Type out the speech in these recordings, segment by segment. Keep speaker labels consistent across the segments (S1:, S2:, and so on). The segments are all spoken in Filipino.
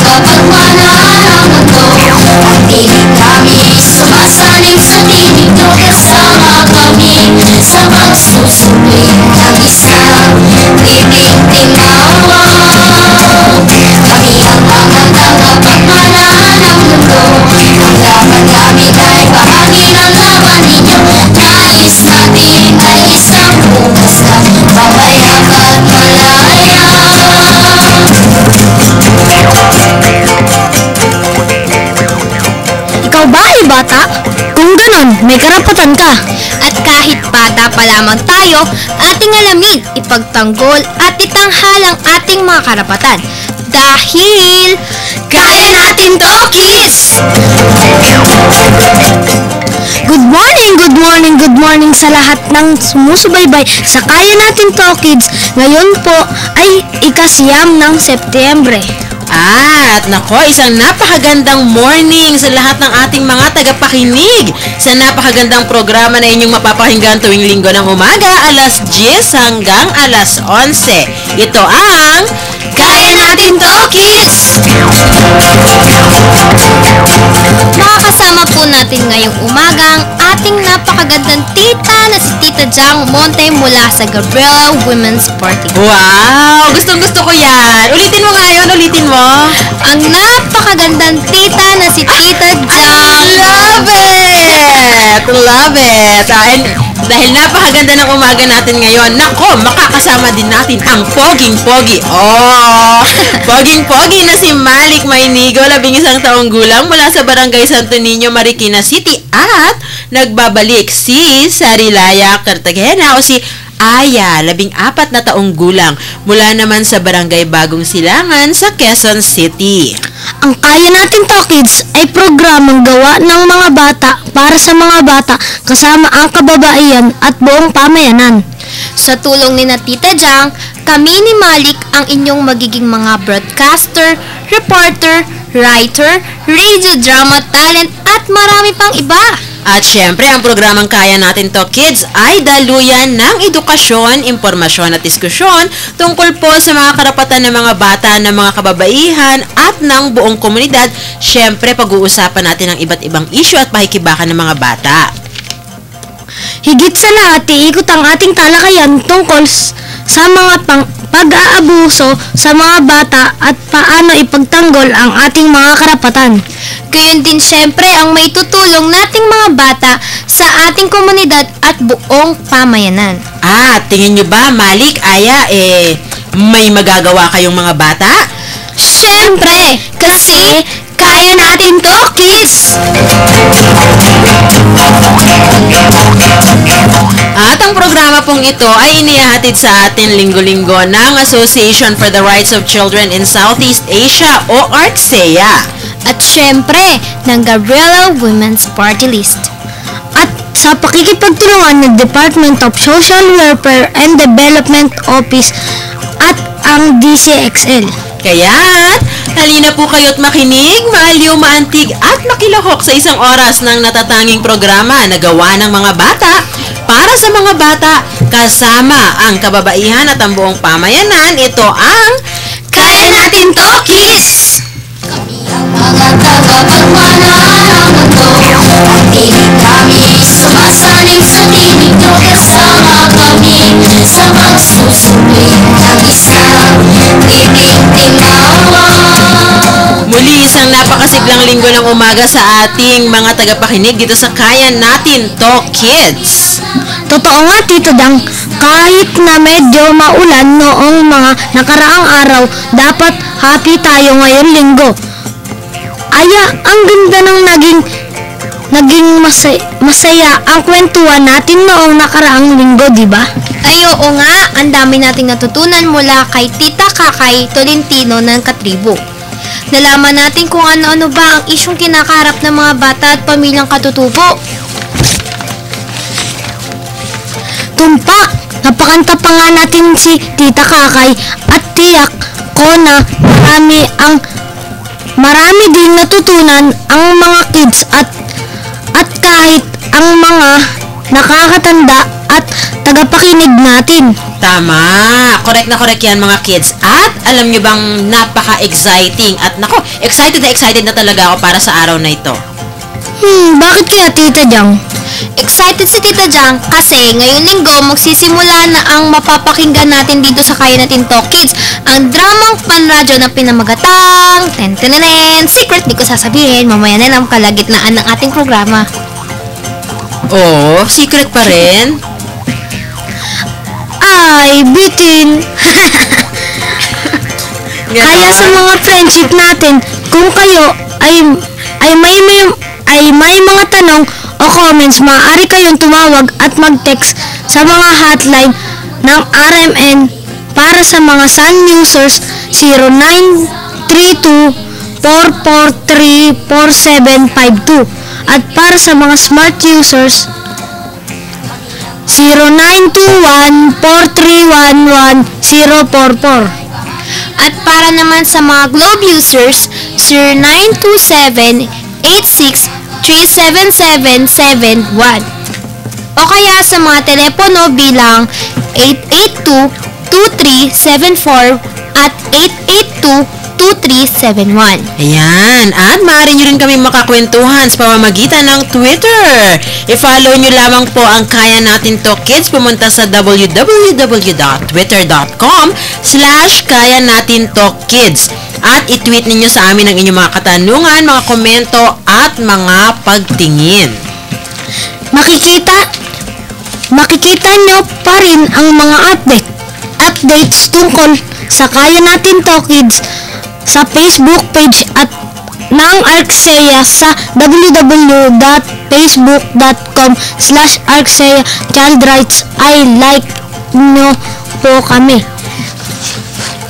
S1: kapagmana ng mundo. Pagdilig kami, sumasalim sa tinig nyo. Kasama kami sa mga susubik ng isang tinig tinawag. Kami ang magandang kapagmana ng mundo. Ang laban namin ay bahagi ng laban ninyo. Nais natin ay isang bukas na mapayak at malaya.
S2: Ikaw ba ay bata? Kung ganon, may karapatan ka.
S3: At kahit bata pa lamang tayo, ating alamin, ipagtanggol at itanghalang ating mga karapatan. Dahil kaya natin to, kids!
S2: Good morning sa lahat ng sumusubaybay sa Kaya Natin To Kids. Ngayon po ay ikasiyam ng Setyembre.
S4: At nako, isang napakagandang morning sa lahat ng ating mga tagapakinig sa napakagandang programa na inyong mapapakinggan tuwing linggo ng umaga, alas 10 hanggang alas 11. Ito ang
S3: Kaya Natin To, Kids! Makakasama po natin ngayong umaga ang ating napakagandang tita na si Tita Jang Monte mula sa Gabriela Women's Party.
S4: wow! Gustong-gusto ko yan! Ulitin mo nga yun, ulitin mo!
S3: Ang napakagandang tita na si Tita Jang.
S4: Love it! Love it! And dahil napakaganda ng umaga natin ngayon, nako, makakasama din natin ang poging-pogi. Oh! Poging-pogi na si Malik Maynigo, 11 taong gulang mula sa Barangay Santo Niño, Marikina City. At nagbabalik si Sarilaya Cartagena o si Aya, 14 na taong gulang mula naman sa Barangay Bagong Silangan sa Quezon City.
S2: Ang Kaya Natin To Kids ay programang gawa ng mga bata para sa mga bata kasama ang kababaihan at buong pamayanan.
S3: Sa tulong ni na Tita Jang, kami ni Malik ang inyong magiging mga broadcaster, reporter, writer, radio drama talent at marami pang iba.
S4: At syempre, ang programang Kaya Natin To Kids ay daluyan ng edukasyon, impormasyon at diskusyon tungkol po sa mga karapatan ng mga bata, ng mga kababaihan at ng buong komunidad. Syempre, pag-uusapan natin ang iba't ibang issue at pakikibakan ng mga bata.
S2: Higit sa lahat, iikot ang ating talakayan tungkol sa mga pag-aabuso sa mga bata at paano ipagtanggol ang ating mga karapatan.
S3: Gayon din syempre ang may tutulong nating mga bata sa ating komunidad at buong pamayanan.
S4: Tingin nyo ba, Malik, Aya, may magagawa kayong mga bata?
S3: Syempre, kasi kaya natin to, kids!
S4: At ang programa pong ito ay inihahatid sa atin linggo-linggo ng Association for the Rights of Children in Southeast Asia o ARCSEA.
S3: At syempre, ng Gabriela Women's Party List.
S2: At sa pakikipagtulungan ng Department of Social Welfare and Development Office at ang DCXL.
S4: Kaya't, halina po kayo't makinig, maaliw, maantig at makilahok sa isang oras ng natatanging programa na gawa ng mga bata para sa mga bata kasama ang kababaihan at ang buong pamayanan. Ito ang
S3: Kaya Natin To, Kids!
S1: Kami ang mga tagapagmana ng mundo. Pagdilig kami, sumasalim sa tinig nyo. Kasama kami sa mga susubik ng isang tinig tinawag.
S4: muli isang napakasiglang linggo ng umaga sa ating mga tagapakinig dito sa Kaya Natin To Kids.
S2: Totoo nga, Tito Dang, kahit na medyo maulan noong mga nakaraang araw, dapat happy tayo ngayon linggo. Aya, ang ganda ng naging masaya ang kwentuhan natin noong nakaraang linggo, di ba?
S3: Ay oo nga, ang dami nating natutunan mula kay Tita Kakay Tolentino ng Katribo. Nalaman natin kung ano-ano ba ang isyong kinakaharap ng mga bata at pamilyang katutubo.
S2: Tumpak, napakanta pa nga natin si Tita Kakay at tiyak ko na marami din natutunan ang mga kids at kahit ang mga nakakatanda at tagapakinig natin.
S4: Tama. Correct na correct yan mga kids. At alam nyo bang napaka-exciting. At nako, excited na talaga ako para sa araw na ito.
S2: Bakit kaya Tita Jang?
S3: Excited si Tita Jang kasi ngayong linggo magsisimula na ang mapapakinggan natin dito sa Kaya Natin Talk Kids, ang dramang panradyo na pinamagatang secret, di ko sasabihin, mamaya na lang kalagitnaan ng ating programa.
S4: Oh, secret pa rin?
S2: Ay, bitin. Kaya sa mga friendship natin, kung kayo ay may mga tanong o comments, maaari kayong tumawag at mag-text sa mga hotline ng RMN para sa mga Sun users 0932-443-4752 at para sa mga Smart users 0921-4311-044.
S3: At para naman sa mga Globe users, 0927-86-37771. O kaya sa mga telepono bilang 882-2374 at 882-2371.
S4: Ayan. At maaari nyo rin kami makakwentuhan sa pamamagitan ng Twitter. I-follow nyo lamang po ang Kaya Natin To Kids. Pumunta sa www.twitter.com/Kaya Natin To Kids. At i-tweet ninyo sa amin ang inyong mga katanungan, mga komento, at mga pagtingin.
S2: Makikita nyo pa rin ang mga updates tungkol sa Kaya Natin To Kids sa Facebook page at ng Arksaya sa www.facebook.com/Arksaya Child Rights. like nyo po kami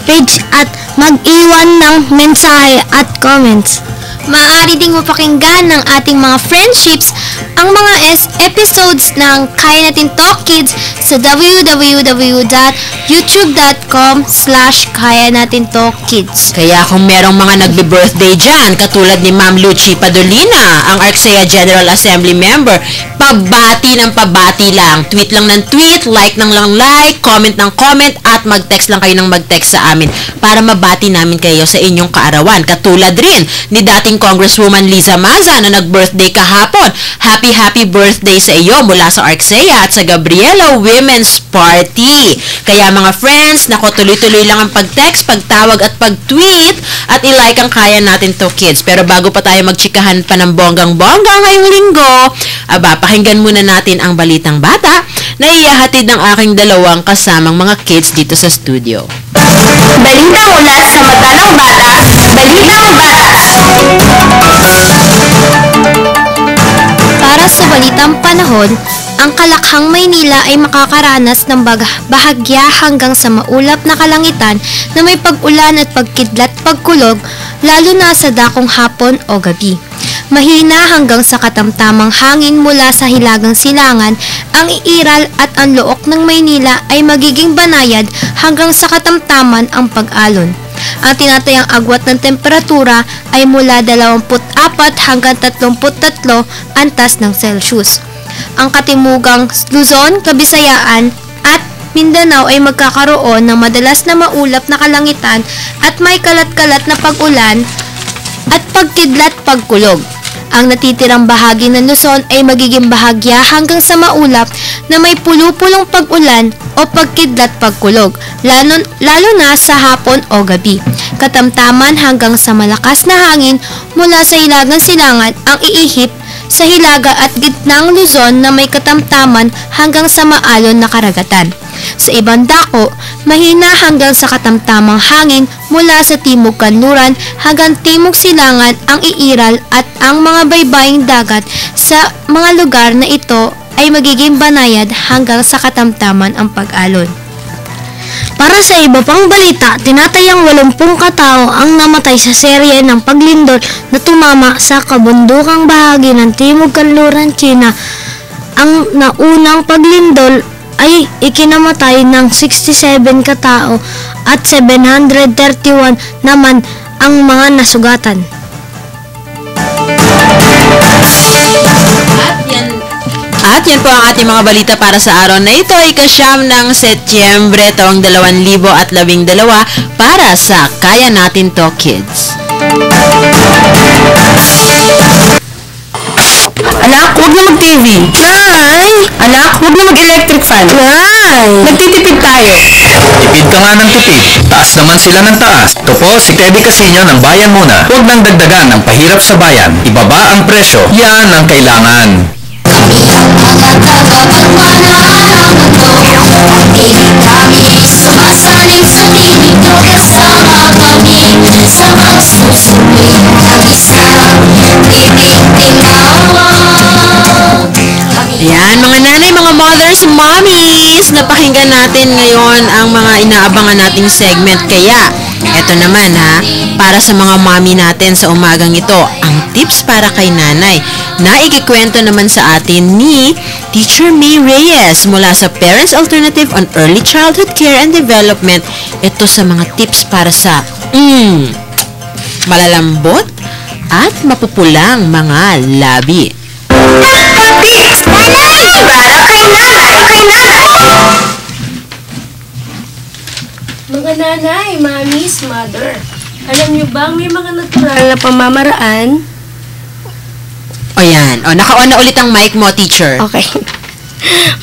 S2: page at mag-iwan ng mensahe at comments.
S3: Maaari ding mapakinggan ng ating mga friendships ang mga episodes ng Kaya Natin Talk Kids sa www.youtube.com/Kaya Natin Talk Kids.
S4: Kaya kung merong mga nagbe-birthday dyan, katulad ni Ma'am Lucy Padolina, ang Arksaya General Assembly member, pabati ng pabati lang. Tweet lang ng tweet, like ng lang like, comment ng comment, at mag-text lang kayo ng mag-text sa amin para mabati namin kayo sa inyong kaarawan. Katulad rin ni dating Congresswoman Liza Maza na nag-birthday kahapon. Happy birthday sa iyo mula sa Arksaya at sa Gabriela Women's Party. Kaya mga friends, nako, tuloy-tuloy lang ang pag-text, pagtawag at pag-tweet at i-like ang Kaya Natin To Kids. Pero bago pa tayo magtsikahan pa ng bonggang-bongga ngayong linggo, pakinggan muna natin ang Balitang Bata na iyahatid ng aking dalawang kasamang mga kids dito sa studio.
S1: Balita mula sa mata ng bata, Balitang Batas.
S3: Para sa Balitang Panahon, ang Kalakhang Maynila ay makakaranas ng bahagya hanggang sa maulap na kalangitan na may pag-ulan at pagkidlat pagkulog, lalo na sa dakong hapon o gabi. Mahina hanggang sa katamtamang hangin mula sa hilagang silangan, ang iiral at ang look ng Maynila ay magiging banayad hanggang sa katamtaman ang pag-alon. Ang tinatayang agwat ng temperatura ay mula 24 hanggang 33 antas ng Celsius. Ang katimugang Luzon, Kabisayaan at Mindanao ay magkakaroon ng madalas na maulap na kalangitan at may kalat-kalat na pag-ulan at pagkidlat pagkulog. Ang natitirang bahagi ng Luzon ay magiging bahagya hanggang sa maulap na may pulupulong pag-ulan o pagkidlat pagkulog, lalo na sa hapon o gabi. Katamtaman hanggang sa malakas na hangin mula sa hilagang silangan ang iihip sa hilaga at gitnang Luzon na may katamtaman hanggang sa maalon na karagatan. Sa ibang dako, mahina hanggang sa katamtamang hangin mula sa timog kanluran hanggang timog silangan ang iiral at ang mga baybaying dagat sa mga lugar na ito ay magiging banayad hanggang sa katamtaman ang pag-alon.
S2: Para sa iba pang balita, tinatayang 80 katao ang namatay sa serye ng paglindol na tumama sa kabundukang bahagi ng Timog Kanluran, China. Ang naunang paglindol ay ikinamatay ng 67 katao at 731 naman ang mga nasugatan.
S4: At yan po ang ating mga balita para sa araw na ito. Ika-siyam ng Setyembre taong 2012 para sa Kaya Natin To Kids.
S5: Anak, huwag na mag-TV. Nay! Anak, huwag na mag-electric fan. Nay! Nagtitipid tayo.
S6: Tipid ka nga ng tipid. Taas naman sila ng taas. Ito po si Teddy Casino ng Bayan Muna. Huwag nang dagdagan ang pahirap sa bayan. Ibaba ang presyo. Yan ang kailangan.
S1: Kami ang mga tagapagmana ng mundo. Pag-ibig kami, sumasaling sa tinig nyo. Kasama kami sa magsusuri ng isang tinig-tinawag.
S4: Ayan, mga nanay, mga mothers, mommies, napakinggan natin ngayon ang mga inaabangan nating segment. Kaya, eto naman ha, para sa mga mommy natin sa umagang ito, ang tips para kay nanay na ikikwento naman sa atin ni Teacher May Reyes mula sa Parents Alternative on Early Childhood Care and Development. Ito sa mga tips para sa malalambot at mapupulang mga labi.
S7: Mga nanay, mommies, mother, alam niyo bang may mga natural na pamamaraan?
S4: O yan, o naka-on na ulit ang mic mo, teacher.
S7: Okay.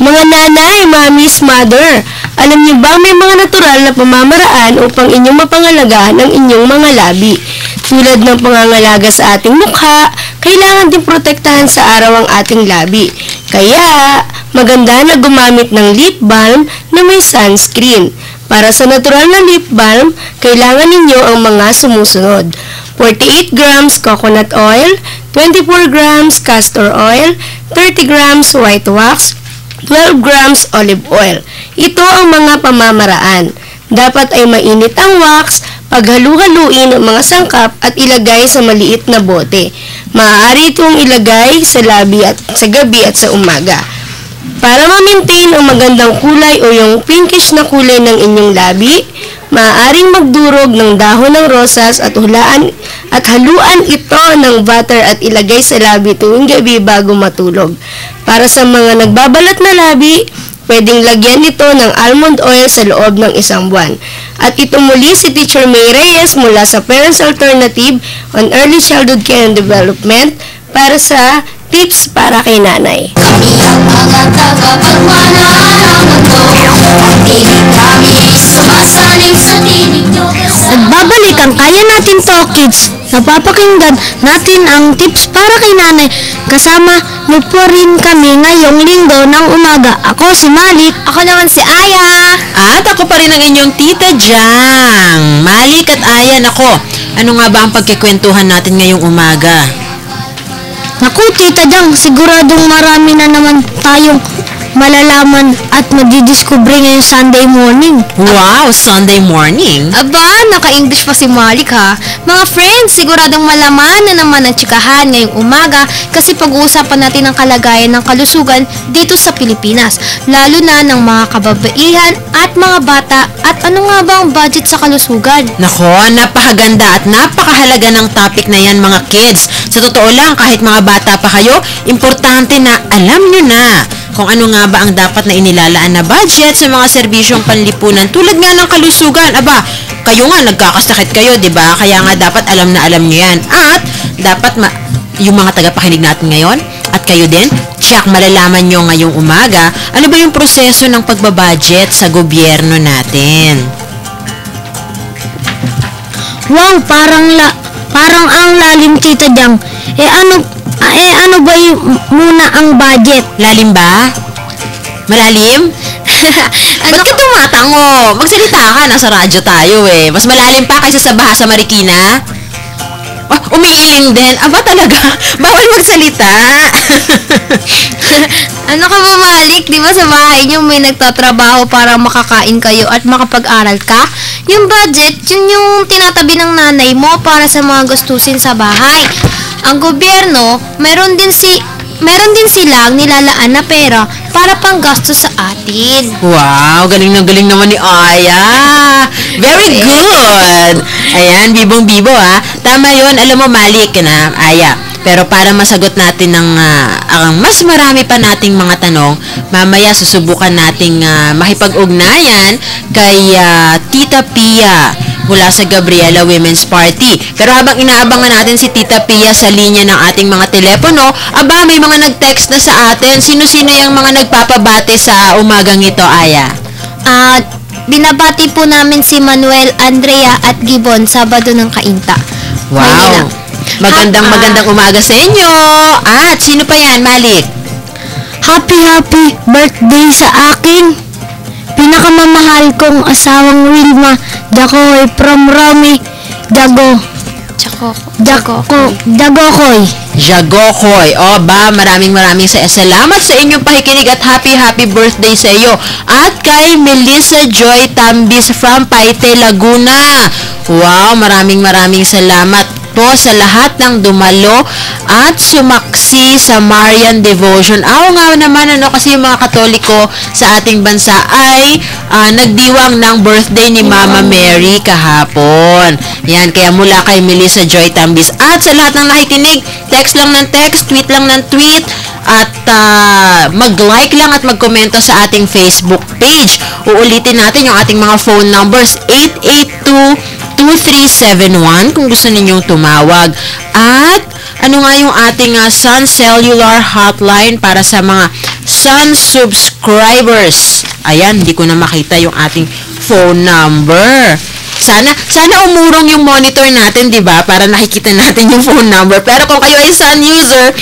S7: Mga nanay, mommies, mother, alam niyo bang may mga natural na pamamaraan upang inyong mapangalagaan ang inyong mga labi? Tulad ng pangangalaga sa ating mukha, kailangan din protektahan sa araw ang ating labi. Kaya, maganda na gumamit ng lip balm na may sunscreen. Para sa natural na lip balm, kailangan ninyo ang mga sumusunod. 48 grams coconut oil, 24 grams castor oil, 30 grams white wax, 12 grams olive oil. Ito ang mga pamamaraan. Dapat ay mainit ang wax, paghalu-haluin ang mga sangkap at ilagay sa maliit na bote. Maaari itong ilagay sa labi at sa gabi at sa umaga. Para ma-maintain ang magandang kulay o yung pinkish na kulay ng inyong labi, maaaring magdurog ng dahon ng rosas at haluan ito ng butter at ilagay sa labi tuwing gabi bago matulog. Para sa mga nagbabalat na labi, pwedeng lagyan ito ng almond oil sa loob ng 1 buwan. At ito muli si Teacher May Reyes mula sa Parents Alternative on Early Childhood Care and Development para sa tips para kay nanay.
S1: Kami ang mga tagapagmana ng mundo. Pag-ibig kami, sumasaling sa tinig nyo.
S2: Nagbabalik ang Kaya Natin To Kids. Napapakinggan natin ang tips para kay nanay. Kasama niyo po rin kami ngayong linggo ng umaga. Ako si Malik.
S3: Ako naman si Aya.
S4: At ako pa rin ang inyong tita Jang. Malik at Aya, nako. Ano nga ba ang pagkikwentuhan natin ngayong umaga?
S2: Naku, Tita Jang, siguradong marami na naman tayong malalaman at madidiscover ngayong Sunday morning.
S4: Wow, Sunday morning.
S3: Aba, naka-English pa si Malik ha. Mga friends, siguradong malaman na naman ang tsikahan ngayong umaga kasi pag-uusapan natin ang kalagayan ng kalusugan dito sa Pilipinas. Lalo na ng mga kababaihan at mga bata at ano nga ba ang budget sa kalusugan?
S4: Nako, napakaganda at napakahalaga ng topic na yan mga kids. Sa totoo lang, kahit mga bata pa kayo, importante na alam nyo na kung ano nga ba ang dapat na inilalaan na budget sa mga serbisyong panlipunan tulad nga ng kalusugan. Aba, kayo nga nagkakasakit kayo, 'di ba? Kaya nga dapat alam na alam niyo 'yan. At dapat yung mga tagapakinig natin ngayon at kayo din, check malalaman nyo ngayong umaga ano ba yung proseso ng pagbabudget sa gobyerno natin.
S2: Wow, parang ang lalim, Tita Jang. Ano ba yung muna ang budget?
S4: Lalim ba? Malalim? Ba't ka tumatango? Magsalita ka, nasa radyo tayo eh. Mas malalim pa kaysa sa Bahasa Marikina? Oh, umiiling din. Aba talaga, bawal magsalita.
S3: Ano ka ba, Malik? Di ba sa bahay niyo may nagtatrabaho para makakain kayo at makapag-aral ka? Yung budget, yun yung tinatabi ng nanay mo para sa mga gastusin sa bahay. Ang gobyerno, meron din silang nilalaan na pera para panggastos sa atin.
S4: Wow, galing naman ni Aya. Very good. Ayan, bibong-bibo ha. Tama yun, alam mo Malik na, Aya. Pero para masagot natin ang mas marami pa nating mga tanong, mamaya susubukan nating makipag-ugnayan kay Tita Pia mula sa Gabriela Women's Party. Pero habang inaabangan natin si Tita Pia sa linya ng ating mga telepono, may mga nag-text na sa atin. Sino-sino yung mga nagpapabate sa umagang ito, Aya?
S3: Binabati po namin si Manuel, Andrea at Gibbon, Sabado ng Kainta.
S4: Wow! Magandang umaga sa inyo! At sino pa yan, Malik?
S2: Happy birthday sa aking pinakamamahal kong asawang Wilma Jacoy from Romy
S4: Jagokoy. Maraming salamat sa inyong pakikinig at happy birthday sa iyo. At kay Melissa Joy Tambis from Paite, Laguna. Wow, maraming salamat po sa lahat ng dumalo at sumaksi sa Marian Devotion. Nga naman, kasi yung mga Katoliko sa ating bansa ay nagdiwang ng birthday ni Mama Mary kahapon. Yan, kaya mula kay Melissa Joy Tambis. At sa lahat ng nakikinig, text lang ng text, tweet lang ng tweet, at mag-like lang at mag-komento sa ating Facebook page. Uulitin natin yung ating mga phone numbers, 882-2371 kung gusto ninyong tumawag. At ano nga yung ating Sun Cellular Hotline para sa mga Sun subscribers. Ayan, hindi ko na makita yung ating phone number. Sana umurong yung monitor natin, di ba? Para nakikita natin yung phone number. Pero kung kayo ay Sun user,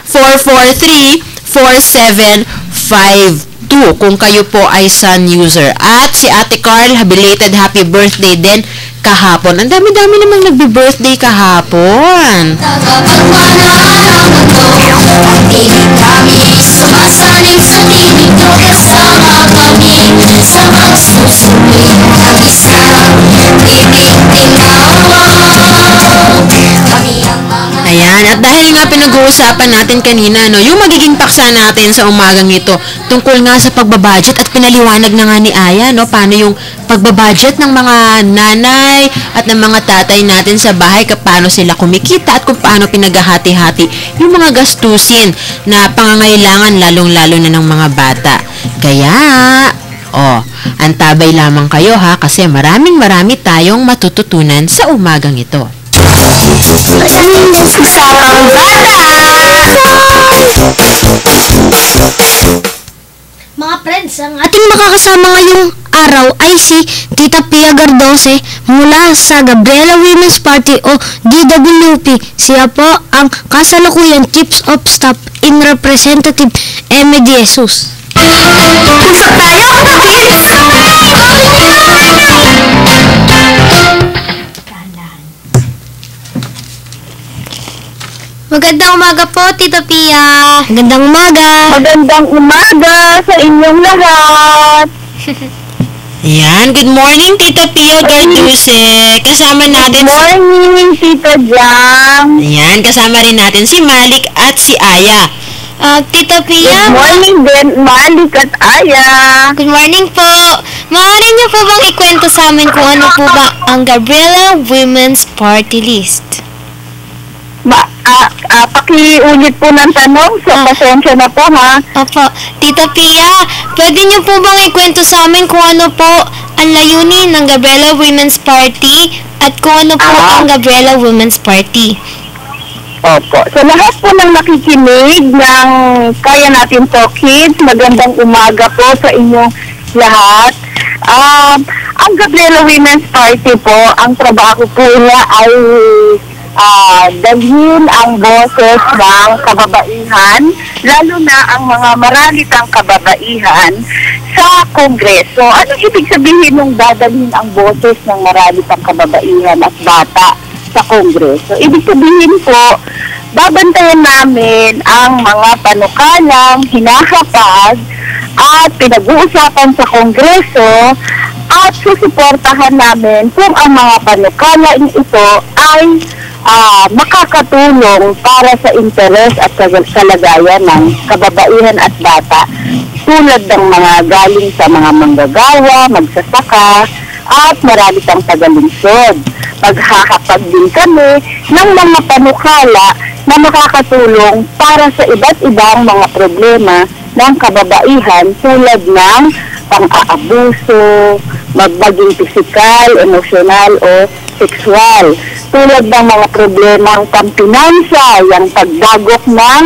S4: 0932-443-4752. Kung kayo po ay Sun user. At si Ate Carl, belated happy birthday din kahapon. Ang dami-dami namang nagbe-birthday kahapon.
S1: Pag-ibig kami, sumasalim sa tinig nyo, kasama kami sa magsusuri ng isang ibig tinawa. Kami ang mga
S4: Ayan, at dahil nga pinag-uusapan natin kanina, yung magiging paksa natin sa umagang ito, tungkol nga sa pagbabudget at pinaliwanag na nga ni Aya, paano yung pagbabudget ng mga nanay at ng mga tatay natin sa bahay, paano sila kumikita at kung paano pinaghahati-hati yung mga gastusin na pangangailangan lalong-lalo na ng mga bata. Kaya, antabay lamang kayo kasi marami tayong matututunan sa umagang ito.
S5: Usapang
S2: Mga friends, ang ating makakasama ngayong araw ay si Tita Pia Gardose mula sa Gabriela Women's Party o GWP. Siya po ang kasalukuyang Chief of Staff in Representative Eme De Jesus.
S5: Usap tayo, kids!
S3: Magandang umaga po, Tita Pia.
S2: Magandang umaga.
S5: Magandang umaga sa inyong lahat.
S4: Yan, good morning Tita Pia Garduse. Kasama natin
S5: Good morning, Tita Jam.
S4: Yan, kasama rin natin si Malik at si Aya.
S3: Tita
S5: Good
S3: Pia,
S5: morning din, Malik at Aya.
S3: good morning po. Maaari niyo po bang ikwento sa amin kung ano po ba ang Gabriela Women's Party List?
S5: Pakiulit po ng tanong, so pasensya na po ha.
S3: Opo, Tita Pia, pwede niyo po bang ikwento sa amin kung ano po ang layunin ng Gabriela Women's Party at kung ano po ang Gabriela Women's Party?
S5: Opo. Sa lahat po ng nakikinig ng Kaya Natin to Kids, magandang umaga po sa inyong lahat. Ang Gabriela Women's Party po, ang trabaho po niya ay dalhin ang boses ng kababaihan, lalo na ang mga maralitang kababaihan sa Kongreso. Ano ibig sabihin nung dadalhin ang boses ng maralitang kababaihan at bata sa Kongreso? Ibig sabihin po, babantayan namin ang mga panukalang hinahapag at pinag-uusapan sa Kongreso at susuportahan namin kung ang mga panukalang ito ay makakatulong para sa interes at kalagayan ng kababaihan at bata, tulad ng mga galing sa mga manggagawa, magsasaka, at marami pang tagalingsod. Maghahapag din kami ng mga panukala na makakatulong para sa iba't ibang mga problema ng kababaihan tulad ng pang-aabuso, maging pisikal, emosyonal o sexual. Tulad ng mga problemang pampinansa, yung pagdagok ng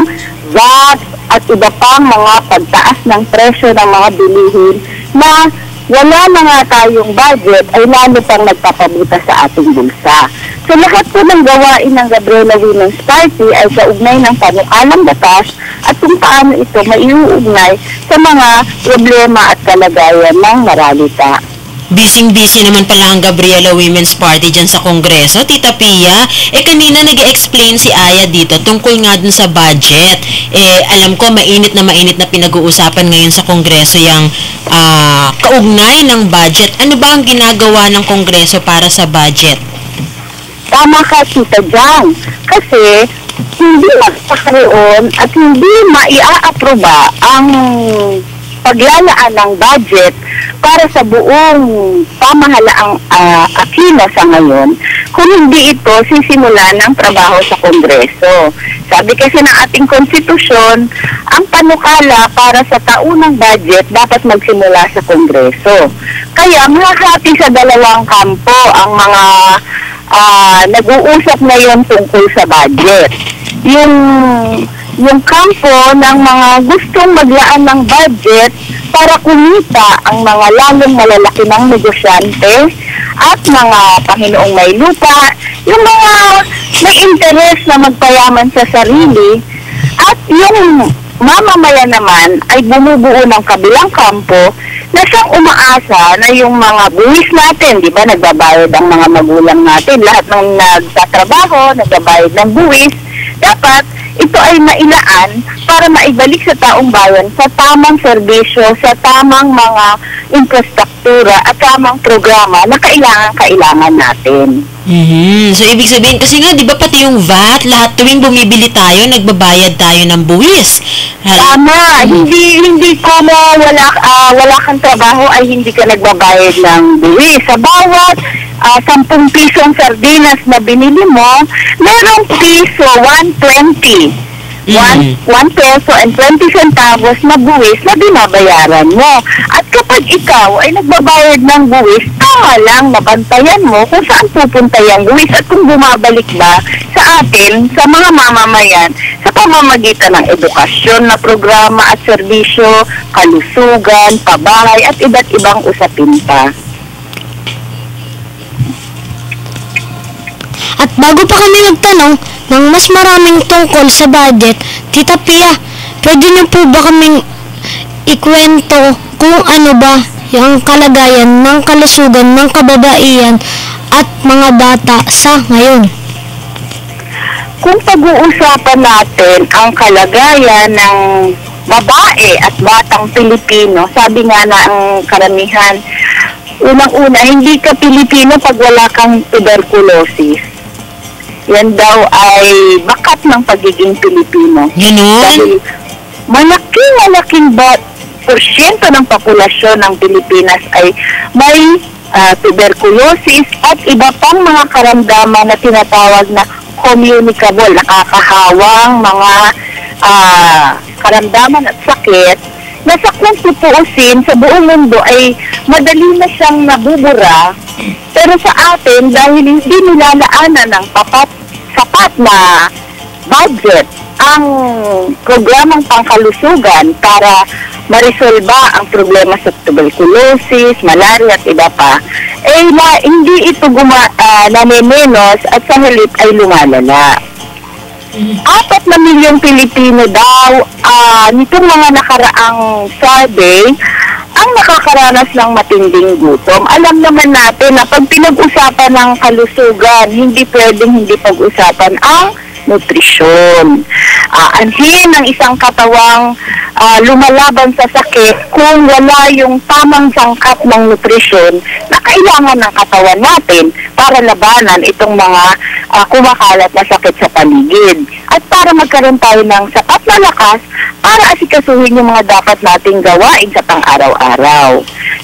S5: VAT at iba pang mga pagtaas ng presyo ng mga bilihin na wala na nga tayong budget ay lalo pang nagpapabuta sa ating bulsa. So lahat po ng gawain ng Gabriela Women's Party ay kaugnay ng panukalang batas at kung paano ito maiuugnay sa mga problema at kalagayan ng maralita.
S4: Busy naman pala ang Gabriela Women's Party dyan sa Kongreso, Tita Pia. Kanina nag-explain si Aya dito tungkol nga dun sa budget. Alam ko, mainit na pinag-uusapan ngayon sa Kongreso yung kaugnay ng budget. Ano ba ang ginagawa ng Kongreso para sa budget?
S5: Tama ka, Tita Jang. Kasi hindi magkakaroon at hindi maia-aproba ang paglalaan ng budget para sa buong pamahalaang Aquino sa ngayon kung hindi ito sisimula ng trabaho sa Kongreso. Sabi kasi ng ating konstitusyon, ang panukala para sa taunang budget dapat magsimula sa Kongreso. Kaya mahahati sa dalawang kampo ang mga nag-uusap ngayon tungkol sa budget. Yung kampo ng mga gustong maglaan ng budget para kumita ang mga lalong malalaki ng negosyante at mga Panginoong may lupa, yung mga may interes na magpayaman sa sarili, at yung mamamayan naman ay bumubuo ng kabilang kampo na siyang umaasa na yung mga buwis natin, di ba, nagbabayad ang mga magulang natin, lahat ng nagtatrabaho, nagbabayad ng buwis, dapat ito ay mailaan para maibalik sa taong bayan sa tamang serbisyo, sa tamang mga infrastruktura at tamang programa na kailangan natin.
S4: So, ibig sabihin, kasi nga, di ba pati yung VAT, lahat tuwing bumibili tayo, nagbabayad tayo ng buwis.
S5: Tama. Hindi ko wala kang trabaho ay hindi ka nagbabayad ng buwis. Sa bawat 10 pisong sardinas na binili mo, merong piso, 120. 1 peso and 20 centavos na buwis na binabayaran mo. At kapag ikaw ay nagbabayad ng buwis, tama lang nabantayan mo kung saan pupunta yung buwis at kung bumabalik ba sa atin, sa mga mamamayan, sa pamamagitan ng edukasyon na programa at serbisyo, kalusugan, pabahay at iba't ibang usapin pa.
S2: At bago pa kami nagtanong ng mas maraming tungkol sa budget, Tita Pia, pwede niyo po ba kaming ikwento kung ano ba yung kalagayan ng kalusugan ng kababaihan at mga bata sa ngayon?
S5: Kung pag-uusapan natin ang kalagayan ng babae at batang Pilipino, sabi nga na ang karamihan, unang-una, hindi ka Pilipino pag wala kang tuberculosis. Yan daw ay bakat ng pagiging Pilipino. Dahil malaking porsyento ng populasyon ng Pilipinas ay may tuberculosis at iba pang mga karamdaman na tinatawag na communicable, nakakahawang mga karamdaman at sakit na sa kung tutuusin sa buong mundo ay madali na siyang nabubura, pero sa atin dahil hindi nilalaanan ng sapat na budget ang programang pangkalusugan para marisolba ang problema sa tuberculosis, malaria at iba pa, hindi ito namimenos at sa halip ay lumalala. 4 na milyong Pilipino daw nitong mga nakaraang survey ang nakakaranas ng matinding gutom. Alam naman natin na pag pinag-usapan ng kalusugan, hindi pwedeng hindi pag-usapan ang nutrisyon. Anhin ng isang katawang lumalaban sa sakit kung wala yung tamang sangkap ng nutrisyon na kailangan ng katawan natin para labanan itong mga kumakalat na sakit sa paligid. At para magkaroon tayo ng sapat na lakas para asikasuhin yung mga dapat nating gawain sa pang-araw-araw.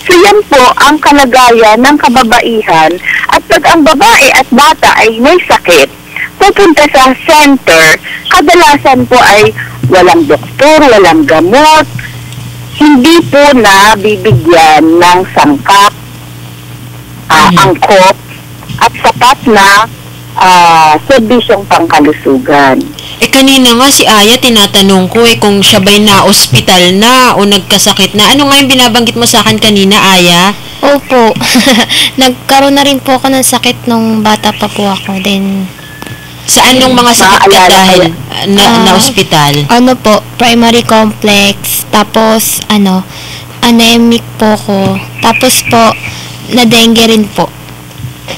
S5: So yan po ang kalagayan ng kababaihan at pag ang babae at bata ay may sakit, pupunta sa center, kadalasan po ay walang doktor, walang gamot, hindi po na bibigyan ng sangkap, angkop, at sapat na serbisyong pangkalusugan.
S4: Kanina nga si Aya, tinatanong ko kung siya ba'y na-ospital na o nagkasakit na. Ano nga yung binabanggit mo sa akin kanina, Aya?
S3: Opo. Nagkaroon na rin po ako ng sakit nung bata pa po ako. Then,
S4: Saan yung mga sakit ka
S5: Maalala
S4: dahil
S5: ko
S4: na-ospital?
S3: ano po, primary complex. Tapos, anemic po ko. Tapos po, na-dengue rin po.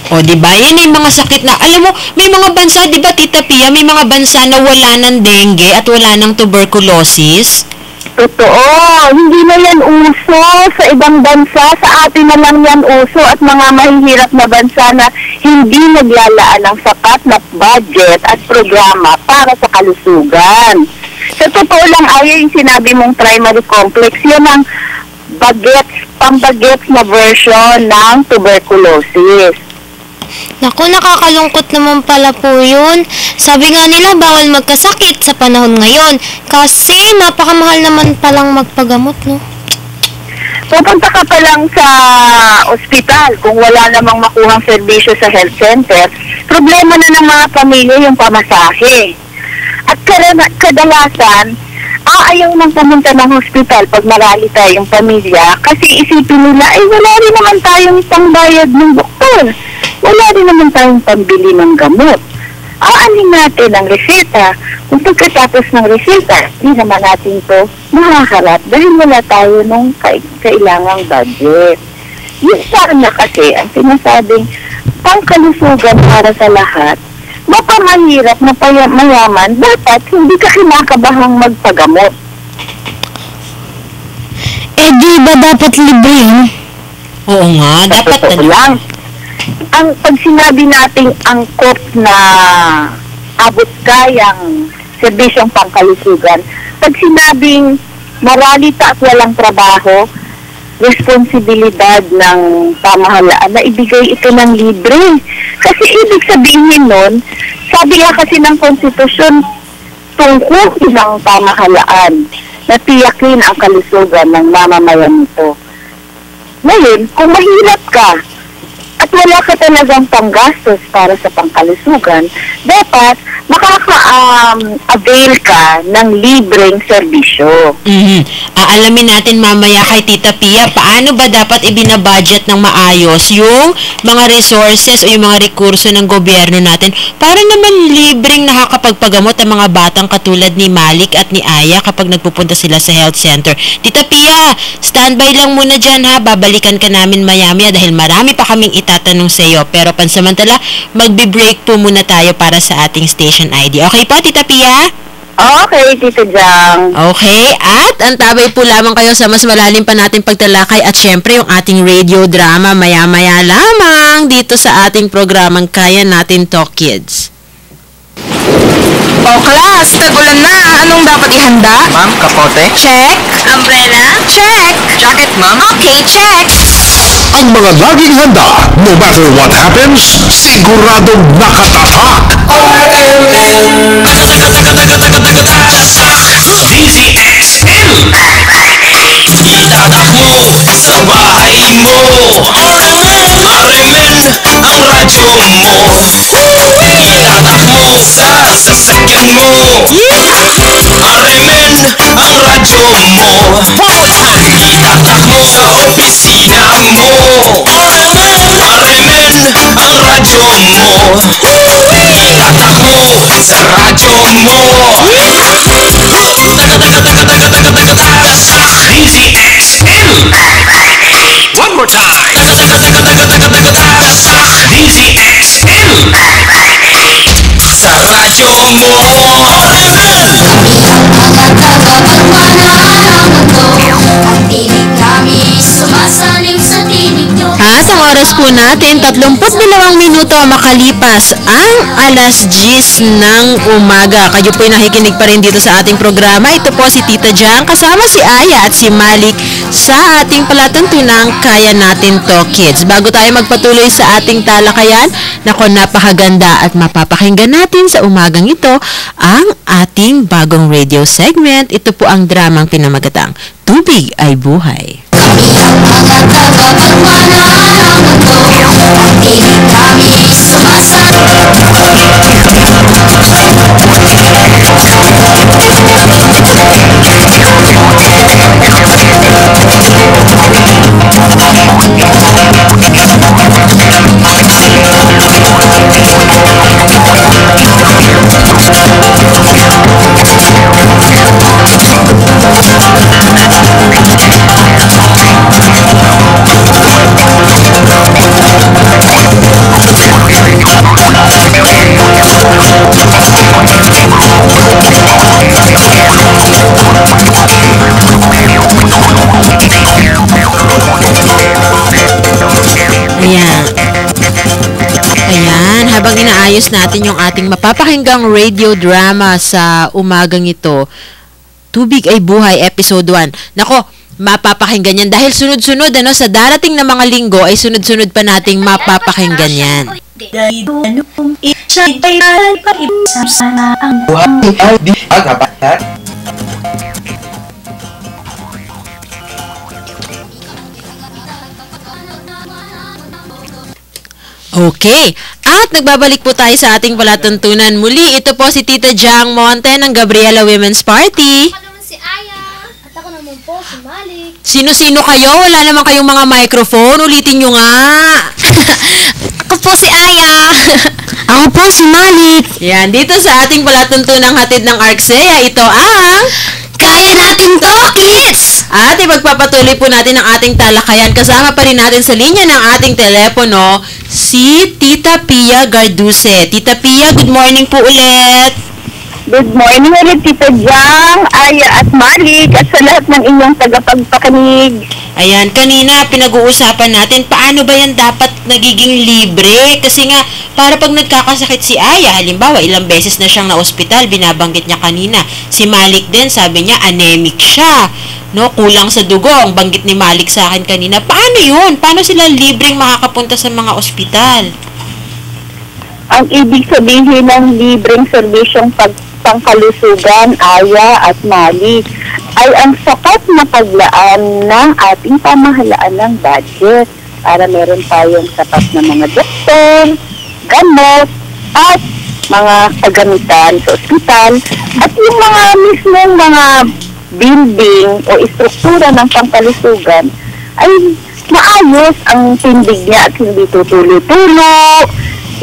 S4: O, di ba? Yan yung mga sakit na, alam mo, may mga bansa, di ba, Tita Pia, may mga bansa na wala ng dengue at wala ng tuberculosis?
S5: Totoo, hindi na yan uso sa ibang bansa, sa atin na lang yan uso at mga mahihirap na bansa na hindi naglalaan ng sapat na budget at programa para sa kalusugan. Sa totoo lang, Aya, yung sinabi mong primary complex, yun ang pambagets na version ng tuberculosis.
S3: Naku, nakakalungkot naman pala po yun. Sabi nga nila, bawal magkasakit sa panahon ngayon. Kasi napakamahal naman palang magpagamot, no?
S5: Pupunta ka pa lang sa ospital kung wala namang makuhang serbisyo sa health center, problema na ng mga pamilya yung pamasahe. At kadalasan, ayaw nang pumunta ng hospital pag marami tayong pamilya kasi isipin nila, wala rin naman tayong pangbayad ng doktor. Wala rin naman tayong pambili ng gamot. Aanin natin ang reseta. Kung pagkatapos ng reseta, hindi naman natin ito makaharap dahil wala tayo ng kailangang budget. Yung sana kasi ang sinasabing pangkalusugan para sa lahat, mapamahirap na mayaman, dapat hindi ka kinakabahang magpagamot.
S2: Di ba dapat libre yun?
S4: Oo nga, dapat
S5: Totoo lang. Pag sinabi nating angkop na abot kayang serbisyong pangkalusugan, pag sinabing moralita at walang trabaho, responsibilidad ng pamahalaan na ibigay ito ng libre. Kasi ibig sabihin nun, sabi nga kasi ng konstitusyon, tungkulin ng pamahalaan na tiyakin ang kalusugan ng mamamayan nito. Ngayon, kung mahirap ka at wala ka talagang panggastos para sa pangkalusugan, dapat makaka-avail ka ng libreng serbisyo.
S4: Aalamin natin mamaya kay Tita Pia, paano ba dapat ibinabudget ng maayos yung mga resources o yung mga rekurso ng gobyerno natin para naman libreng nakakapagpagamot ang mga batang katulad ni Malik at ni Aya kapag nagpupunta sila sa health center. Tita Pia, standby lang muna dyan ha, babalikan ka namin maya-maya dahil marami pa kaming itatanong sa iyo. Pero pansamantala, magbe-break po muna tayo para sa ating station ID. Okay po, Tita Pia?
S5: Okay, Tito Jang.
S4: Okay, at antabay po lamang kayo sa mas malalim pa nating pagtalakay at syempre yung ating radio drama maya-maya lamang dito sa ating programang Kaya Natin Talk Kids.
S8: O class, tag-ulan na. Anong dapat ihanda?
S6: Ma'am, kapote?
S8: Check. Umbrella? Check.
S6: Jacket, ma'am?
S8: Okay, check.
S9: Ang mga laging handa, no matter what happens, siguradong nakatatak.
S10: DZXL Itatak mo sa bahay mo, arimin ang radyo mo. Itatak mo sa sasakyan mo, arimin ang radyo mo. Itatak mo sa opisina mo, arimin ang radyo mo. Itatak mo sa radyo mo. DZXL. One more time. DZXL. Sa radyo mo.
S1: Tinig kami sumasaling sa tinig nyo.
S3: At ang
S4: oras po natin, 32 minuto makalipas ang alas 10 ng umaga. Kayo po'y nakikinig pa rin dito sa ating programa. Ito po si Tita Jang, kasama si Aya at si Malik sa ating palatuntunang Kaya Natin To Kids. Bago tayo magpatuloy sa ating talakayan, nako, napakaganda at mapapakinggan natin sa umagang ito ang ating bagong radio segment. Ito po ang dramang pinamagatang Tubig ay Buhay.
S1: Kami ang mga tagapagmana ng mundo. Pag-ibig kami
S4: habang inaayos natin yung ating mapapakinggang radio drama sa umagang ito, Tubig ay Buhay, Episode 1. Nako, mapapakinggan yan dahil sunod-sunod, sa darating na mga linggo ay sunod-sunod pa nating mapapakinggan yan. Okay, at nagbabalik po tayo sa ating palatuntunan. Muli, ito po si Tita Jang Monte ng Gabriela Women's Party.
S3: Ako naman si Aya. At ako naman po si Malik.
S4: Sino-sino kayo? Wala naman kayong mga microphone. Ulitin nyo nga.
S3: Ako po si Aya.
S2: Ako po si Malik.
S4: Yan, dito sa ating palatuntunang hatid ng Arksea, ito ang
S3: Kaya Natin To Kids!
S4: At ipagpapatuloy po natin ang ating talakayan. Kasama pa rin natin sa linya ng ating telepono si Tita Pia Garduse. Tita Pia, good morning po ulit.
S5: Good morning ulit, Tita Jang, Aya at Malik, at sa lahat ng inyong tagapagpakinig.
S4: Ayan, kanina pinag-uusapan natin paano ba yan dapat nagiging libre. Kasi nga, para pag nagkakasakit si Aya, halimbawa ilang beses na siyang na-ospital, binabanggit niya kanina. Si Malik din, sabi niya, anemic siya. No, kulang sa dugo, ang banggit ni Malik sa akin kanina. Paano yun? Paano sila libreng makakapunta sa mga ospital?
S5: Ang ibig sabihin ng libreng serbisyong pangkalusugan, Aya at Malik, ay ang sapat na paglaan ng ating pamahalaan ng budget para meron tayong sapat na mga doktor, gamot, at mga kagamitan sa ospital, at yung mga mismong mga building o istruktura ng pangkalusugan ay maayos ang tindig niya at hindi tutulo-tulo,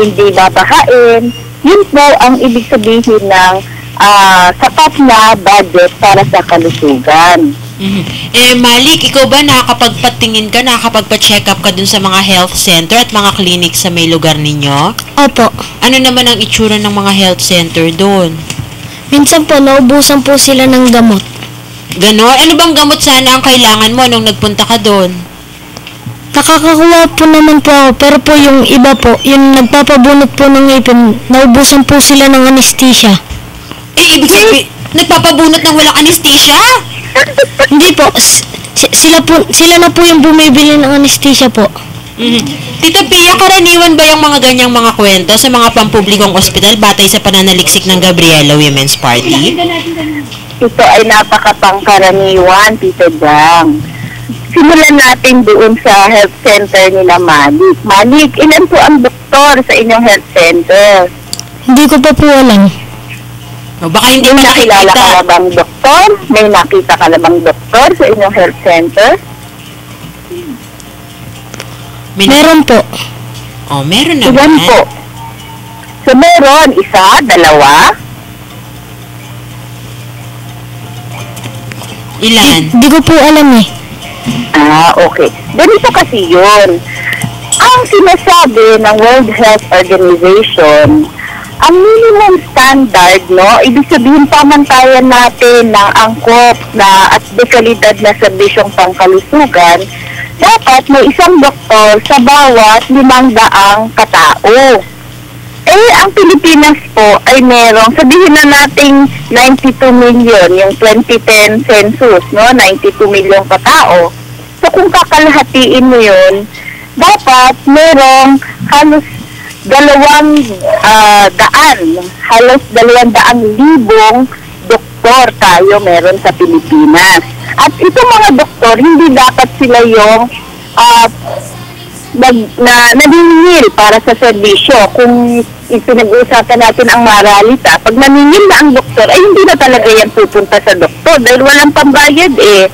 S5: hindi babahain. Yun po ang ibig sabihin ng sapat na budget para sa kalusugan.
S4: Malik, ikaw ba nakakapagpatingin ka, nakakapagpa-check up ka dun sa mga health center at mga clinic sa may lugar ninyo?
S2: Opo.
S4: Ano naman ang itsura ng mga health center doon?
S2: Minsan po, naubusan po sila ng gamot.
S4: Ganon? Ano bang gamot sana ang kailangan mo nung nagpunta ka doon?
S2: Nakakakuha po naman po ako, pero po yung iba po, yung nagpapabunot po ng ngipin, naubusan po sila ng anesthesia.
S4: Ibig sabihin, nagpapabunot ng walang anesthesia?
S2: Hindi po, sila na po yung bumibili ng anesthesia po.
S4: Tita Pia, karaniwan ba yung mga ganyang mga kwento sa mga pampublikong ospital batay sa pananaliksik ng Gabriela Women's Party?
S5: Ito ay napakapangkaraniwan, Tita Jang. Simulan natin doon sa health center nila Malik. Malik, ilan po ang doktor sa inyong health center?
S2: Hindi ko pa po alam.
S4: O baka hindi
S5: May
S4: mo
S5: nakilala ka
S4: nakikita.
S5: na bang doktor? May nakita ka na bang doktor sa inyong health center?
S2: Meron po.
S4: Oh, meron naman.
S5: Ilan po? So meron, isa, dalawa?
S4: Ilan?
S2: Hindi ko po alam eh.
S5: Okay. Ganito kasi yun. Ang sinasabi ng World Health Organization, ang minimum standard, no, ibig sabihin pamantayan natin ng angkop na at dekalidad na serbisyong pangkalusugan dapat may isang doktor sa bawat 500 katao. Ang Pilipinas po ay merong, sabihin na nating 92 million, yung 2010 census, no? 92 million katao. So kung kakalahatiin mo yun, dapat merong halos 200,000 doktor tayo meron sa Pilipinas. At itong mga doktor, hindi dapat sila yung naniningil para sa serbisyo. Kung pinag-uusapan natin ang maralita, pag naningil na ang doktor, ay hindi na talaga yan pupunta sa doktor dahil walang pambayad eh.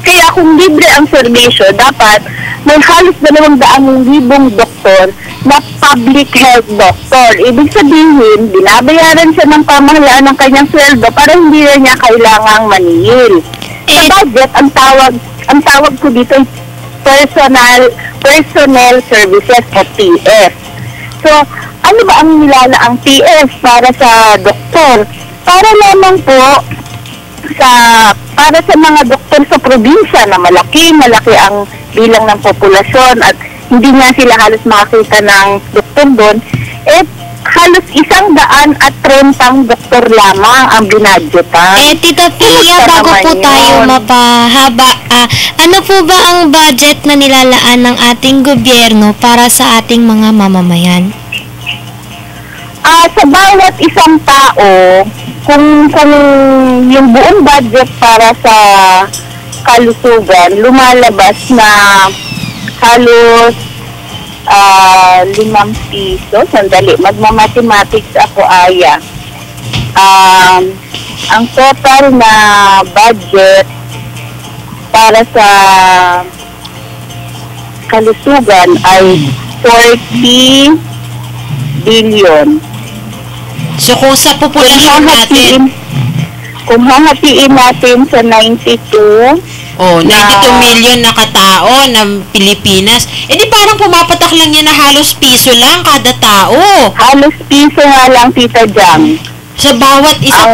S5: Kaya kung libre ang serbisyo, dapat may halos 200,000 doktor na public health doctor. Ibig sabihin, binabayaran siya ng pamahalaan ng kanyang sweldo para hindi na niya kailangang maningil. Sa budget, ang tawag ko dito ay personnel services o PS. So, ano ba ang nilalaang PS para sa doktor? Para lamang po para sa mga doktor sa probinsya na malaki ang bilang ng populasyon at hindi nga sila halos makakita ng doktor doon, halos 130 doktor lamang ang binadgetan.
S2: Tita Pia, bago po tayo mapahaba, ano po ba ang budget na nilalaan ng ating gobyerno para sa ating mga mamamayan?
S5: Sa bawat isang tao, kung yung buong budget para sa kalusugan, lumalabas na halos 5 piso. Sandali, magmamathematics ako, Aya. Ang total na budget para sa kalusugan ay 40 billion.
S4: So kung sa populasyon natin,
S5: kung hahatiin natin sa 92
S4: million na katao ng Pilipinas, di parang pumapatak lang yan na halos piso lang kada tao.
S5: Halos piso nga lang, Tita Jam.
S4: Sa bawat isa.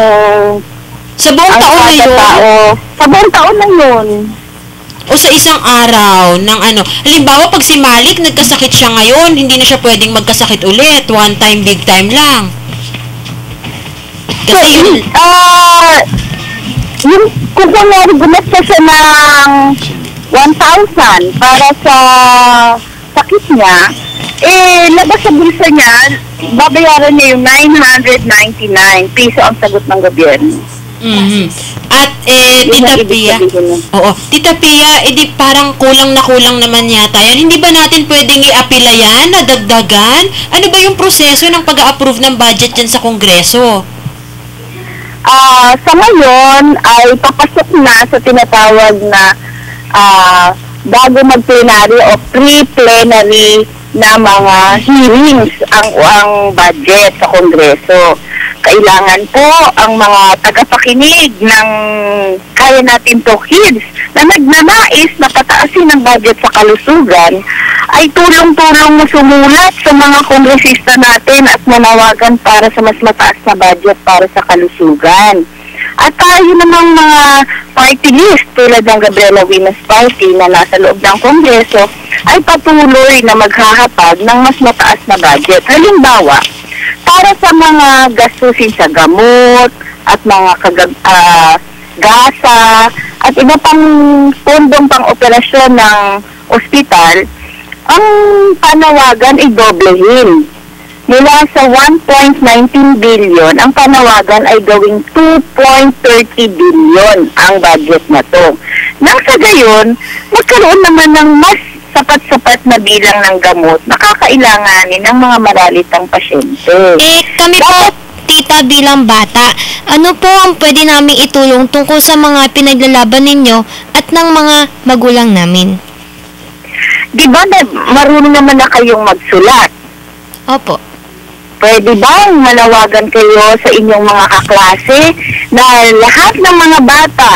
S4: Sa buong taon na yun?
S5: Sa buong taon na yun.
S4: O sa isang araw ng halimbawa pag si Malik nagkasakit siya ngayon, hindi na siya pwedeng magkasakit ulit. One time, big time lang. Kasi
S5: kung kunwari gumasta siya ng 1,000 para sa sakit niya, labas sa bulsa niya, babayaran niya yung 999 piso ang sagot ng gobyerno.
S4: At Tita Pia, di parang kulang naman yata yan. Hindi ba natin pwedeng i-apila yan, nadagdagan? Ano ba yung proseso ng pag-a-approve ng budget dyan sa Kongreso?
S5: Sa ngayon ay papasok na sa tinatawag na bago mag-plenary o pre-plenary na mga hearings ang budget sa Kongreso. Kailangan po ang mga tagapakinig ng Kaya Natin To Kids na nagnanais na pataasin ang budget sa kalusugan ay tulong-tulong sumulat sa mga kongresista natin at manawagan para sa mas mataas na budget para sa kalusugan. At tayo namang mga party list tulad ng Gabriela Winas Party na nasa loob ng Kongreso ay patuloy na maghahapag ng mas mataas na budget. Halimbawa, para sa mga gastusin sa gamot at mga gasa at iba pang pundong pang-operasyon ng ospital, ang panawagan ay doblehin. Mula sa 1.19 billion, ang panawagan ay gawing 2.30 billion ang budget na to. Nang sa gayon, magkaroon naman ng mas sapat-sapat na bilang ng gamot na kakailanganin ng mga maralitang pasyente.
S2: Kami po, Tita, bilang bata, ano po ang pwede namin itulong tungkol sa mga pinaglalaban ninyo at ng mga magulang namin?
S5: Di ba marunong naman na kayong magsulat?
S2: Opo.
S5: Pwede bang manawagan kayo sa inyong mga kaklase na lahat ng mga bata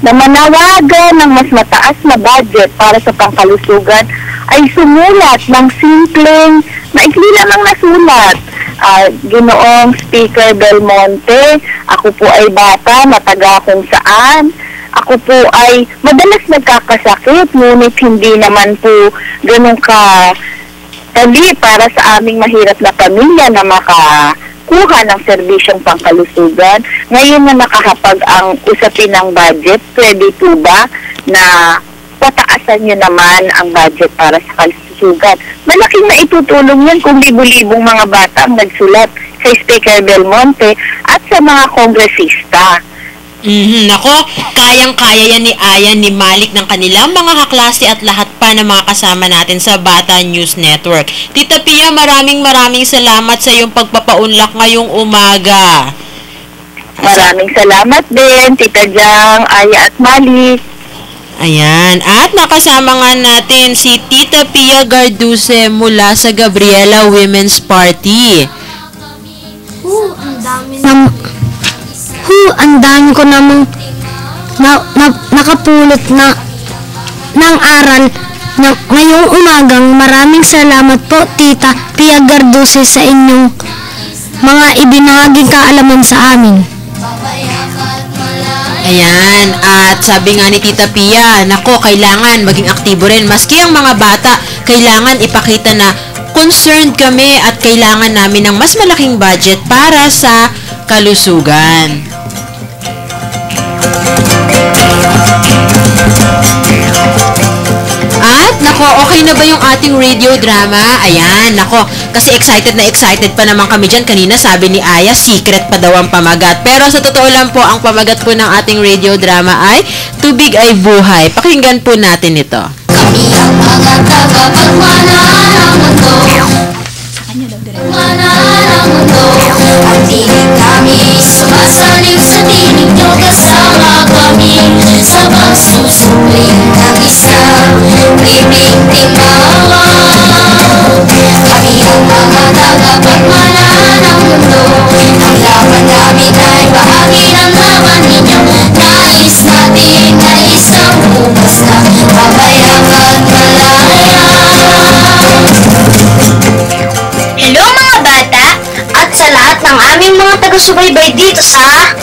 S5: na manawagan ng mas mataas na budget para sa pangkalusugan ay sumulat ng simpleng, maikli lamang na sulat. Ginoong Speaker Belmonte, ako po ay bata, mataga kung saan. ako po ay madalas nagkakasakit, ngunit hindi naman po ganun ka tabi para sa aming mahirap na pamilya na makakuha ng serbisyong pangkalusugan. Ngayon na nakahapag ang usapin ng budget, pwede po ba na pataasan nyo naman ang budget para sa kalusugan? Malaking maitutulong yan kung libo-libong mga bata ang nagsulat sa Speaker Belmonte at sa mga kongresista.
S4: Nako, kayang-kaya yan ni Ayan, ni Malik ng kanilang mga kaklase at lahat pa ng mga kasama natin sa Bata News Network. Tita Pia, maraming salamat sa iyong pagpapaunlak ngayong umaga.
S5: Maraming salamat din, Tita Jang, Aya at Malik.
S4: Ayan, at nakasama nga natin si Tita Pia Garduse mula sa Gabriela Women's Party.
S2: Ang dami ko namang nakapulot na ng aral na ngayong umagang. Maraming salamat po, Tita Pia Garduse, sa inyong mga ibinahaging kaalaman sa amin.
S4: Ayan, at sabi nga ni Tita Pia, nako, kailangan maging aktibo rin. Maski ang mga bata, kailangan ipakita na concerned kami at kailangan namin ng mas malaking budget para sa kalusugan. At, nako, okay na ba yung ating radio drama? Ayan, nako, kasi excited pa naman kami dyan. Kanina sabi ni Aya, secret pa daw ang pamagat. Pero sa totoo lang po, ang pamagat po ng ating radio drama ay Tubig ay Buhay. Pakinggan po natin ito.
S1: Kami ang mga tagapagmana ng mundo. Mana ng mundo. At tinig kami sumasaling sa tinig nyo. Kasama kami sa pagsusuri ng isang libing timbawa. Kami ang mga tagapagmana ng mundo. Ang laban namin ay bahagi ng laban ninyo. Nais natin na isang bukas na mabayang at malaya. Hello mga bata, at sa lahat ng aming mga taga-subaybay dito sa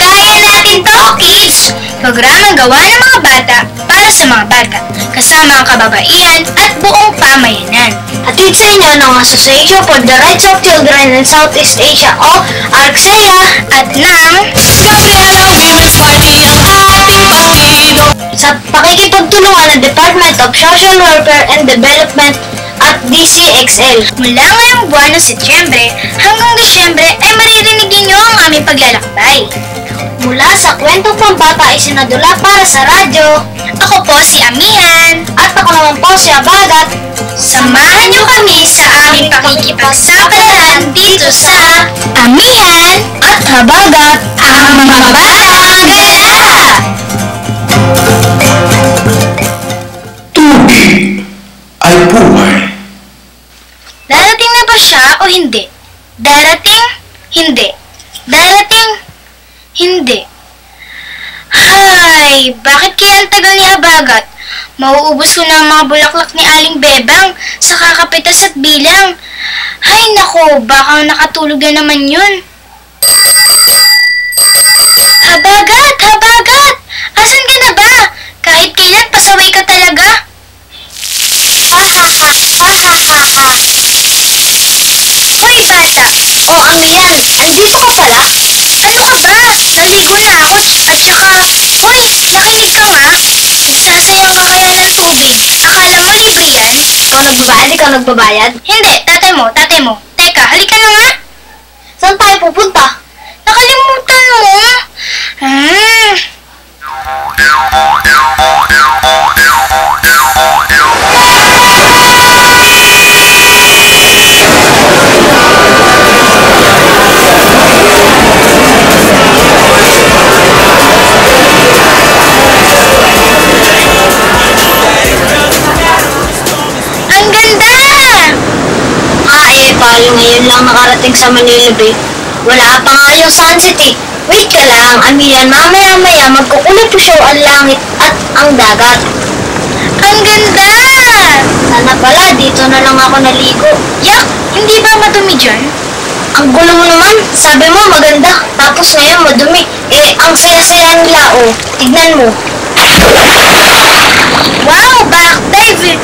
S1: Kaya Natin To, Kids! Programang gawa ng mga bata para sa mga bata, kasama ang kababaihan at buong pamayanan. Atid sa inyo ng Association for the Rights of Children in Southeast Asia o ARCSEA at ng Gabriela Women's Party ang ating partido sa pakikipagtulungan ng Department of Social Welfare and Development at DCXL. Mula ngayong buwan ng Setyembre hanggang Disyembre ay maririnig ninyo ang aming paglalakbay. Mula sa kwentong pambata ay sinadula para sa radyo. Ako po si Amihan. At ako naman po si Abagat. Samahan niyo kami sa aming pakikipagsapalaran dito sa Amihan at Habagat, ang mga batang gala!
S9: Tubig ay buhay.
S1: Darating na ba siya o hindi? Darating? Hindi. Darating? Hindi. Hay, bakit kaya ang tagal ni Abagat? Mauubos ko na ang mga bulaklak ni Aling Bebang sa kakapitas at bilang. Hay nako, baka nakatulog na naman yun. Habagat! Habagat! Asan ka na ba? Kahit kailan pasaway ka talaga? Hoy bata! O Amihan, andito ka pala? Ano ka ba? Naligo na ako at saka... Hoy! Nakinig ka nga! Nagsasayaw ka kaya ng tubig. Akala mo libre yan? Ikaw nagbabayad? Ikaw nagbabayad? Hindi, tatay mo, tatay mo. Teka, halika na nga! Saan tayo pupunta? Nakalimutan mo? Ang ganda! Tayo ngayon lang nakarating sa Manila Bay. Wala pa nga yung sunset eh. Wait ka lang, Amihan, mamaya-maya magkukulay po show ang langit at ang dagat. Ang ganda! Sana pala, dito na lang ako naligo. Yak, hindi ba madumi dyan?
S2: Ang gulo mo naman. Sabi mo maganda. Tapos ngayon madumi. Ang saya-saya nila, oh. Tignan mo.
S3: Wow, back dive!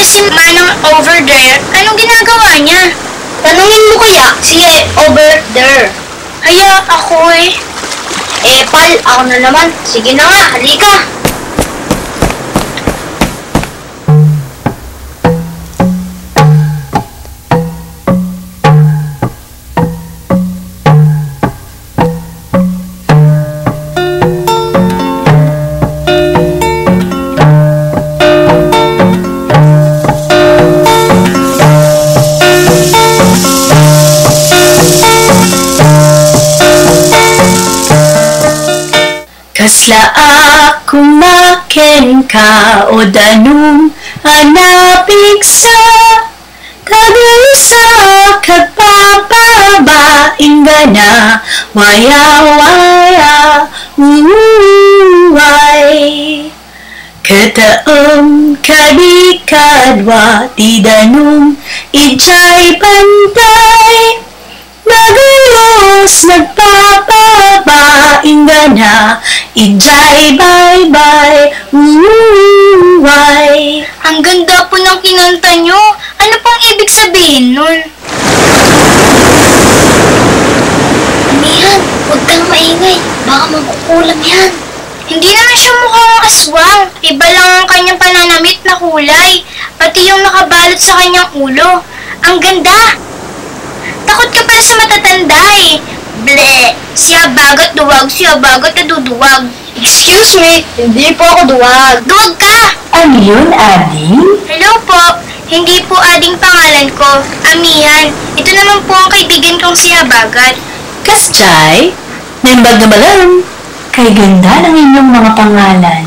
S3: Si Manong over there, anong ginagawa niya?
S2: Tanungin mo kaya si over there.
S3: Haya, ako
S2: Pal, ako na naman. Sige na nga, halika.
S7: Kasla akong maken ka o danong hanapig sa tagay sa kagpapabaing gana waya-waya uway kataom kadikadwa ti danong ijay bantay nagayos nagpapabaing gana ijay bye-bye uway.
S3: Ang ganda po ng kinanta nyo. Ano pong ibig sabihin nun?
S2: Amihan, huwag kang maingay. Baka magkukulam yan.
S3: Hindi naman siya mukhang aswang. Iba lang ang kanyang pananamit na kulay. Pati yung nakabalot sa kanyang ulo. Ang ganda! Takot ka pala sa matatanda Ble! Siya bagat duwag, siya bagat naduduwag.
S2: Excuse me, hindi po ako duwag.
S3: Duwag ka!
S7: Ano yun, Ading?
S3: Hello po. Hindi po Ading pangalan ko. Amihan. Ito naman po ang kaibigan kong si Habagat.
S7: Kasjay, naimbag na balam. Kay ganda ng inyong mga pangalan.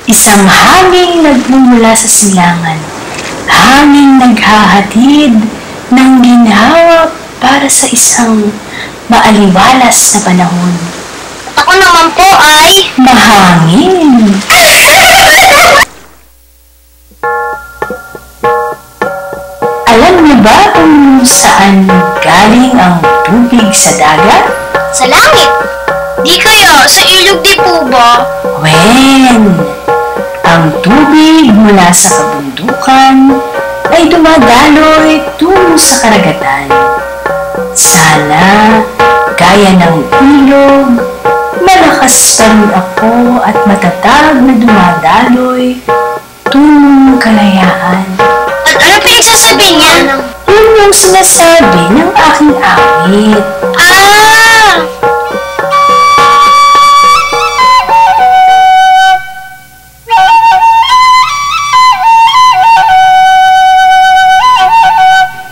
S7: Isang hanging nagmumula sa silangan. Hanging naghahatid ng ginhawa para sa isang maaliwalas na panahon.
S2: Ako naman po ay...
S7: Mahangin. Alam niyo ba kung saan galing ang tubig sa dagat?
S3: Sa langit. Di kaya sa ilog di po ba?
S7: Wen, ang tubig mula sa kabundukan ay dumadaloy tungo sa karagatan. Sana, gaya ng ilog, malakas pa rin ako at matatag na dumadaloy tungo kalayaan.
S3: At ano pinagsasabi niya?
S7: Yun yung sinasabi ng aking awit.
S3: Ah!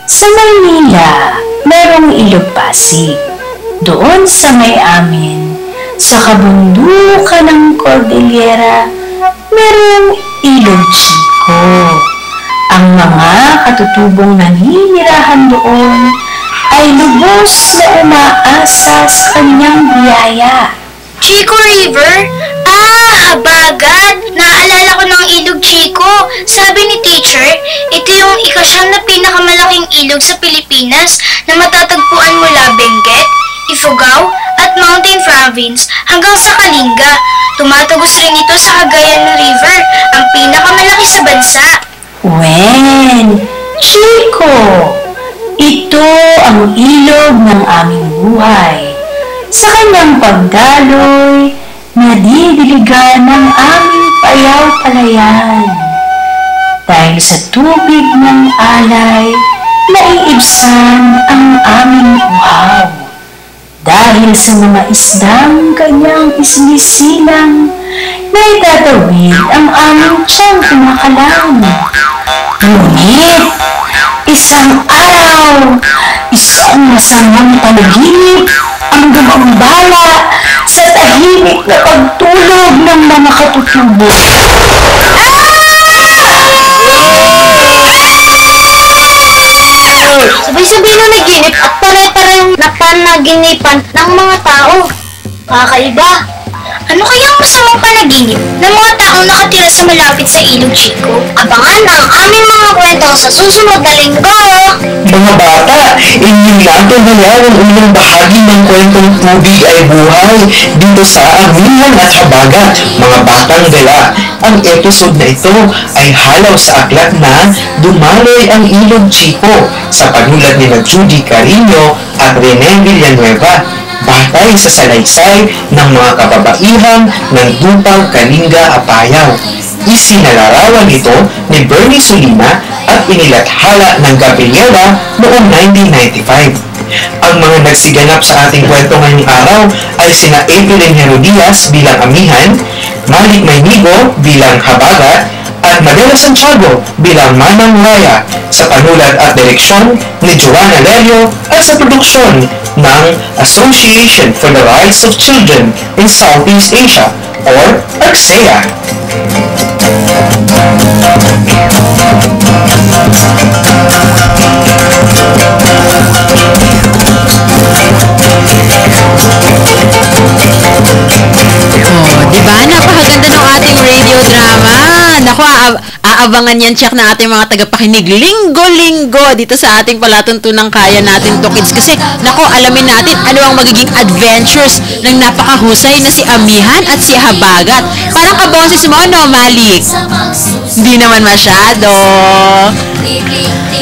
S7: Sa Maynila, merong ilog Pasig. Doon sa may amin, sa kabundukan ng Cordillera, merong ilog Chico. Ang mga katutubong naninirahan doon ay lubos na umaasa sa kanyang biyaya.
S3: Chico River? Habagat! Naalala ko ng ilog Chico. Sabi ni teacher, ito yung ikasyam na pinakamalaking ilog sa Pilipinas na matatagpuan mula Benguet, Ifugao, at Mountain Province hanggang sa Kalinga. Tumatagos rin ito sa Cagayan River, ang pinakamalaki sa bansa.
S7: Wen, Chico! Ito ang ilog ng aming buhay. Sa kanyang pagdaloy, nadidiligan ng aming payaw-palayan. Dahil sa tubig ng alay, naiibsan ang aming uhaw. Dahil sa mga isdang kanyang isinisilang, naitatawid ang aming tiyang kumakalam. Ngunit, isang araw, isang masamang panaginip ang gumambala sa tahimik na pagtulog ng mga katutubo.
S2: Sabay-sabay na naginip at pare-pareng napanaginipan ng mga tao. Kakaiba.
S3: Ano kayang masamang panaginip ng mga taong nakatira sa malapit sa ilog Chico?
S2: Abangan ang aming mga kwento sa susunod na linggo.
S6: Mga bata, inyong nando ang unang bahagi ng kwentong Tubig ay Buhay dito sa Amihan at Habagat, Mga Batang Gala. Ang episode na ito ay halaw sa aklat na Dumaloy ang Ilog Chico sa panulat ni Judy Carino at Rene Villanueva, batay sa salaysay ng mga kababaihan ng Dupang Kalinga, Apayao. Isinalarawan ito ni Bernie Sulina at inilathala ng Gabriela noong 1995. Ang mga nagsiganap sa ating kwento ngayong araw ay sina April Herodias bilang Amihan, Malik Maynigo bilang Habagat, at Madela Santiago bilang Manang Raya, sa panulat at direksyon ni Joanna Lelio at sa produksyon ng Association for the Rights of Children in Southeast Asia or ARCSEA.
S4: Diba? Napakaganda ng ating radio drama. Naku, aabangan yan check na ating mga tagapakinig linggo-linggo dito sa ating palatuntunang Kaya Natin To Kids. Kasi, naku, alamin natin ano ang magiging adventures ng napakahusay na si Amihan at si Habagat. Parang kaboses mo, no, Malik? Hindi naman masyado.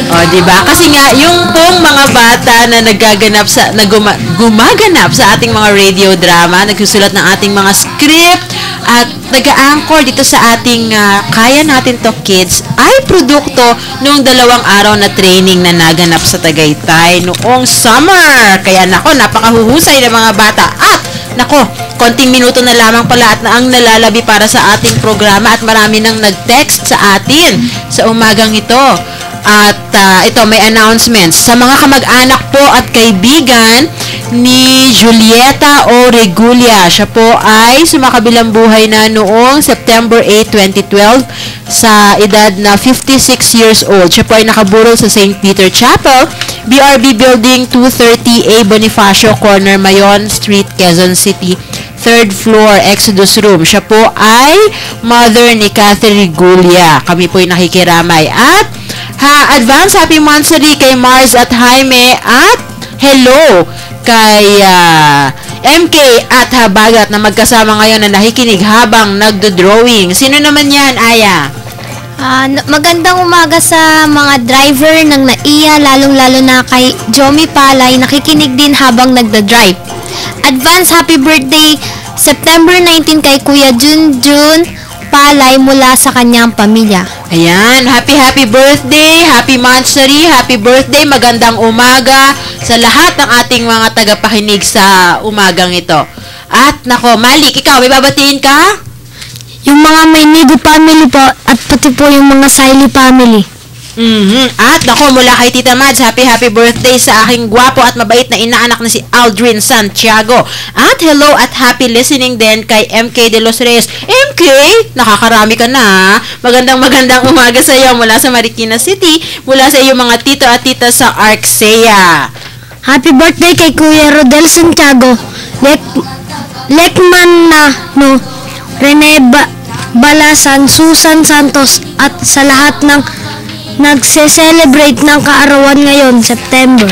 S4: O, diba? Kasi nga, yung pong mga bata na gumaganap sa ating mga radio drama, nagsusulat ng ating mga script, at nag-a-anchor dito sa ating Kaya Natin To Kids ay produkto noong 2 araw na training na naganap sa Tagaytay noong summer. Kaya nako, napakahuhusay ng mga bata. At nako, konting minuto na lamang pala at ang nalalabi para sa ating programa at marami nang nag-text sa atin sa umagang ito. At ito, may announcements. Sa mga kamag-anak po at kaibigan ni Julieta O. Regulia, siya po ay sumakabilang buhay na noong September 8, 2012 sa edad na 56 years old. Siya po ay nakaburol sa St. Peter Chapel, BRB Building 230A Bonifacio Corner, Mayon Street, Quezon City, 3rd floor, Exodus Room. Siya po ay mother ni Catherine Regulia. Kami po ay nakikiramay. At advance happy monthsary kay Mars at Jaime, at hello kay MK at Habagat na magkasama ngayon na nakikinig habang nagdo-drawing. Sino naman yan, Aya?
S3: Magandang umaga sa mga driver ng NAIA, lalong-lalo na kay Jomi Palay, nakikinig din habang nagda-drive. Advance happy birthday September 19 kay Kuya Junjun Palay mula sa kanyang pamilya.
S4: Ayan, happy birthday, happy monthsary, happy birthday, magandang umaga sa lahat ng ating mga tagapakinig sa umagang ito. At nako, Malik, ikaw, may babatiin ka?
S2: Yung mga Maynigo family po at pati po yung mga Siley family.
S4: At nako, mula kay Tita Mads, happy birthday sa aking gwapo at mabait na inaanak na si Aldrin Santiago. At hello at happy listening din kay MK de los Reyes. MK, nakakarami ka na. Magandang umaga sa iyo mula sa Marikina City, mula sa iyo mga tito at tita sa ARCSEA.
S2: Happy birthday kay Kuya Rodel Santiago, Lekman na, no, Rene Balasan, Susan Santos, at sa lahat ng nagse-celebrate ng kaarawan ngayon, September.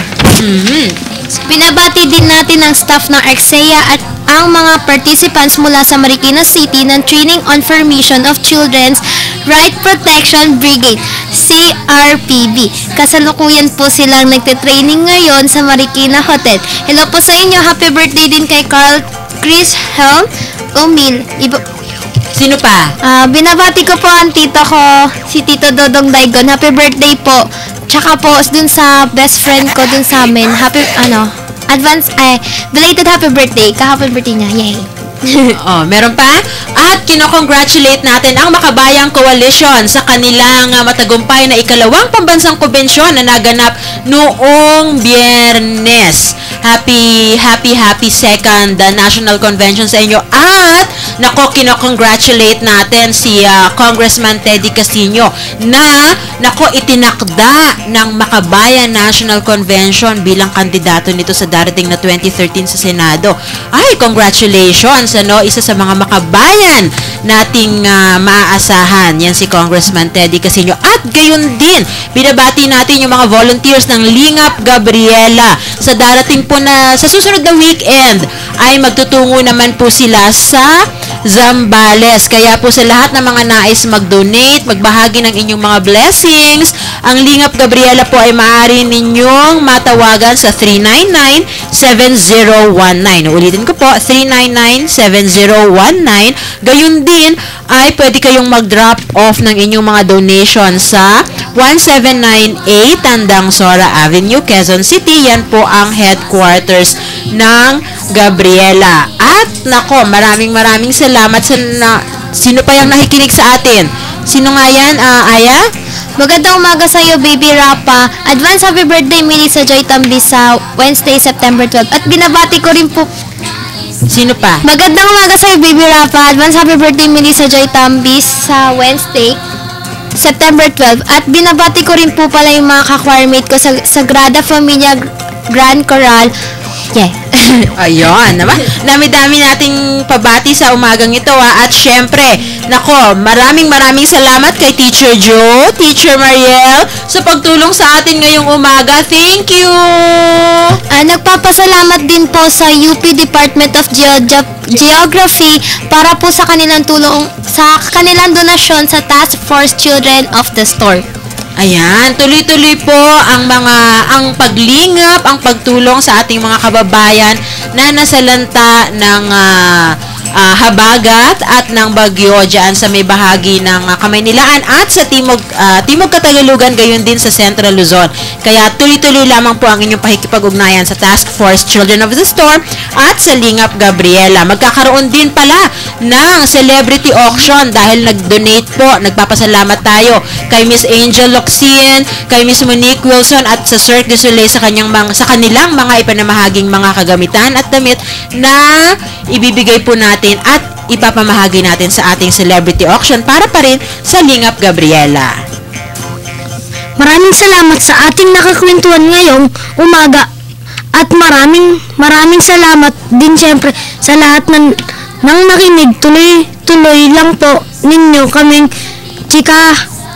S3: Pinabati din natin ang staff ng ARCSEA at ang mga participants mula sa Marikina City ng Training on Formation of Children's Right Protection Brigade, CRPB. Kasalukuyan po silang nagte-training ngayon sa Marikina Hotel. Hello po sa inyo. Happy birthday din kay Carl Chris Helm Omil.
S4: Sino pa?
S3: Binabati ko po ang tito ko, si Tito Dodong Daigon. Happy birthday po. Tsaka po dun sa best friend ko dun sa amin. Belated happy birthday. Kahapon birthday niya. Yay!
S4: Meron pa? At kino-congratulate natin ang Makabayang Coalition sa kanilang matagumpay na ikalawang pambansang kumbensyon na naganap noong Biyernes. Happy second National Convention sa inyo. At Nako, kinocongratulate natin si Congressman Teddy Casino na, nako, itinakda ng Makabayan National Convention bilang kandidato nito sa darating na 2013 sa Senado. Ay, congratulations, ano, isa sa mga makabayan nating maaasahan. Yan si Congressman Teddy Casino. At gayon din, binabati natin yung mga volunteers ng Lingap Gabriela. Sa darating po na, sa susunod na weekend, ay magtutungo naman po sila sa Zambales. Kaya po sa lahat ng mga nais mag-donate, magbahagi ng inyong mga blessings, ang Lingap Gabriela po ay maaari ninyong matawagan sa 399-7019. Ulitin ko po, 399-7019. Gayun din ay pwede kayong mag-drop off ng inyong mga donation sa 1798 Tandang Sora Avenue, Quezon City. Yan po ang headquarters ng Gabriela. At nako, maraming salamat sa sino pa yung nakikinig sa atin. Sino nga yan, Aya?
S3: Magandang umaga sa iyo, Baby Rapa. Advance happy birthday, Melissa Joy Tambi sa Wednesday, September 12. At binabati ko rin po...
S4: Sino pa?
S3: Magandang umaga sa iyo, Baby Rapa. Advance happy birthday, Melissa Joy Tambi sa Wednesday, September 12. At binabati ko rin po pala yung mga ka-choirmate ko sa Sagrada Familia Grand Choral. Yeah.
S4: Ayun, naman. Dami-dami nating pabati sa umagang ito, At syempre, nako, maraming salamat kay Teacher Joe, Teacher Mariel, sa pagtulong sa atin ngayong umaga. Thank you!
S3: Nagpapasalamat din po sa UP Department of Geography para po sa kanilang tulong, sa kanilang donasyon sa Task Force Children of the Storm.
S4: Ayan, tuloy-tuloy po ang paglingap, ang pagtulong sa ating mga kababayan na nasalanta ng habagat at ng bagyo dyan sa may bahagi ng Kamaynilaan at sa Timog Katagalugan, gayon din sa Central Luzon. Kaya tuloy-tuloy lamang po ang inyong pakikipag-ugnayan sa Task Force Children of the Storm at sa Lingap Gabriela. Magkakaroon din pala ng celebrity auction dahil nag-donate po. Nagpapasalamat tayo kay Miss Angel Locsin, kay Miss Monique Wilson at sa Cirque du Soleil sa kanilang mga ipanamahaging mga kagamitan at damit na ibibigay po natin at ipapamahagi natin sa ating celebrity auction para pa rin sa Lingap Gabriela.
S2: Maraming salamat sa ating nakakwentuhan ngayong umaga at maraming salamat din siyempre sa lahat ng nakinig. Tuloy lang po ninyo kaming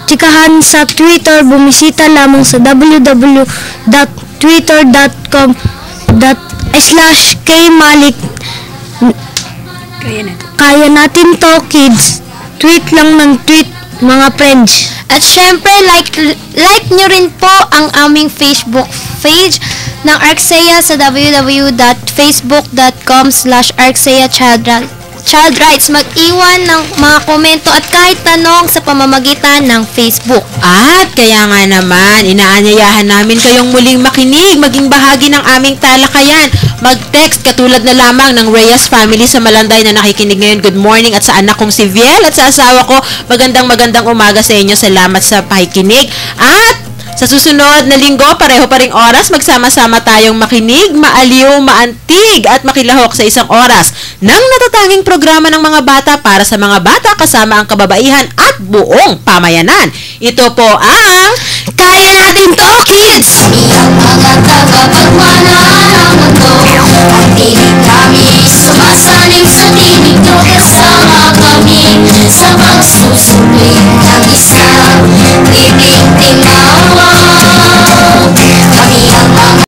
S2: chikahan sa Twitter. Bumisita lamang sa www.twitter.com/kmalik. Kaya natin to, kids. Tweet lang ng tweet, mga friends.
S3: At syempre, like nyo rin po ang aming Facebook page ng Arksaya sa www.facebook.com/ArksayaChildRights. Mag-iwan ng mga komento at kahit tanong sa pamamagitan ng Facebook.
S4: At kaya nga naman, inaanyayahan namin kayong muling makinig, maging bahagi ng aming talakayan. Mag-text katulad na lamang ng Reyes family sa Malanday na nakikinig ngayon. Good morning at sa anak kong si Viel at sa asawa ko. Magandang umaga sa inyo. Salamat sa pakikinig. At sa susunod na linggo, pareho pa ring oras, magsama-sama tayong makinig, maaliw, maantig at makilahok sa isang oras ng natatanging programa ng mga bata para sa mga bata kasama ang kababaihan at buong pamayanan. Ito po ang
S3: Kaya Natin To, Kids!
S1: Ang mga tagapagmana ng mundo, pagtinig kami, sumasalim sa tinig nyo, kasama kami sa pagsusumlit ng isa, tinig tinawag.